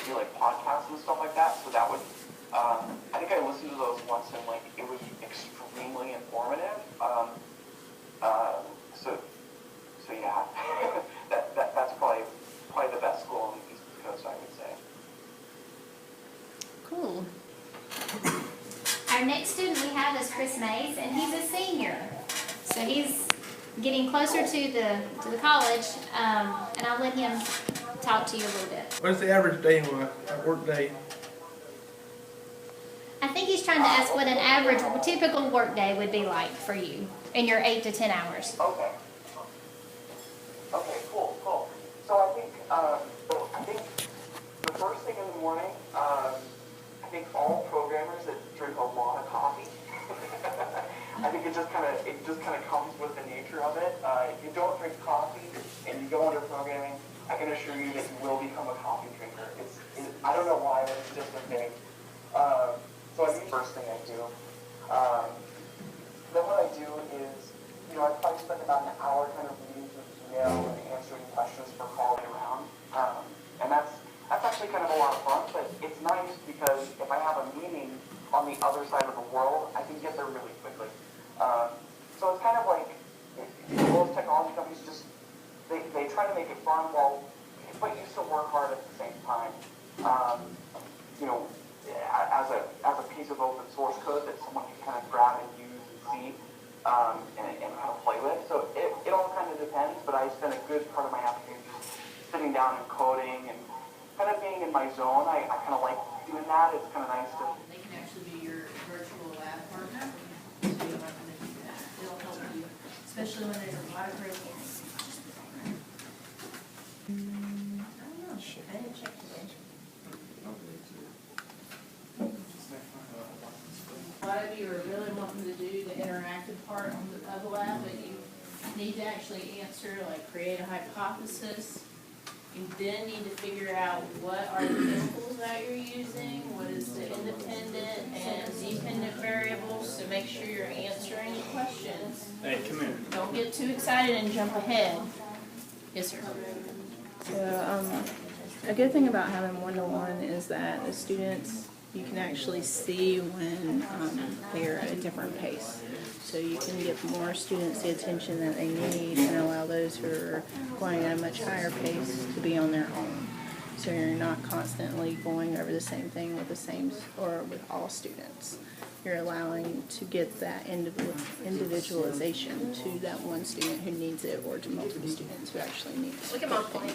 do like podcasts and stuff like that. So that would, I think I listened to those once and like it was extremely informative. So yeah, that's probably the best school on the East Coast, I would say. Cool. Our next student we have is Chris Mays, and he's a senior. So he's getting closer to the college, and I'll let him talk to you a little bit. What's the average day like, work day? I think he's trying to ask what an average, typical work day would be like for you in your 8 to 10 hours. Okay. Okay, cool. So I think the first thing in the morning, I think all programmers that drink a lot of coffee. I think it just kind of comes with the nature of it. If you don't drink coffee and you go into programming, I can assure you that you will become a coffee drinker. I don't know why, but it's just a thing. So I think the first thing I do. Then what I do is, I probably spend about an hour kind of reading through email and answering questions for calling around. And that's actually kind of a lot of fun, but it's nice because if I have a meeting on the other side of the world, I can get there really quickly. So it's kind of like most technology companies they try to make it fun but you still work hard at the same time. As a piece of open source code that someone can kind of grab and use and see and kind of play with. So it all kind of depends, but I spend a good part of my afternoon just sitting down and coding and kind of being in my zone. I kind of like doing that. It's kind of nice to... They can actually be your virtual lab partner, so you don't have to do that. It'll help you, especially when there's a lot of great things. I don't know, I didn't check today. A lot of you are really wanting to do the interactive part of the lab, but you need to actually answer, like create a hypothesis. You then need to figure out what are the chemicals that you're using, what is the independent and dependent variables, so make sure you're answering the questions. Hey, come here. Don't get too excited and jump ahead. Yes, sir. So, a good thing about having one-to-one is that the students, you can actually see when they're at a different pace. So you can give more students the attention that they need and allow those who are going at a much higher pace to be on their own. So you're not constantly going over the same thing with with all students. You're allowing to get that individualization to that one student who needs it or to multiple students who actually need it. Look at my plan.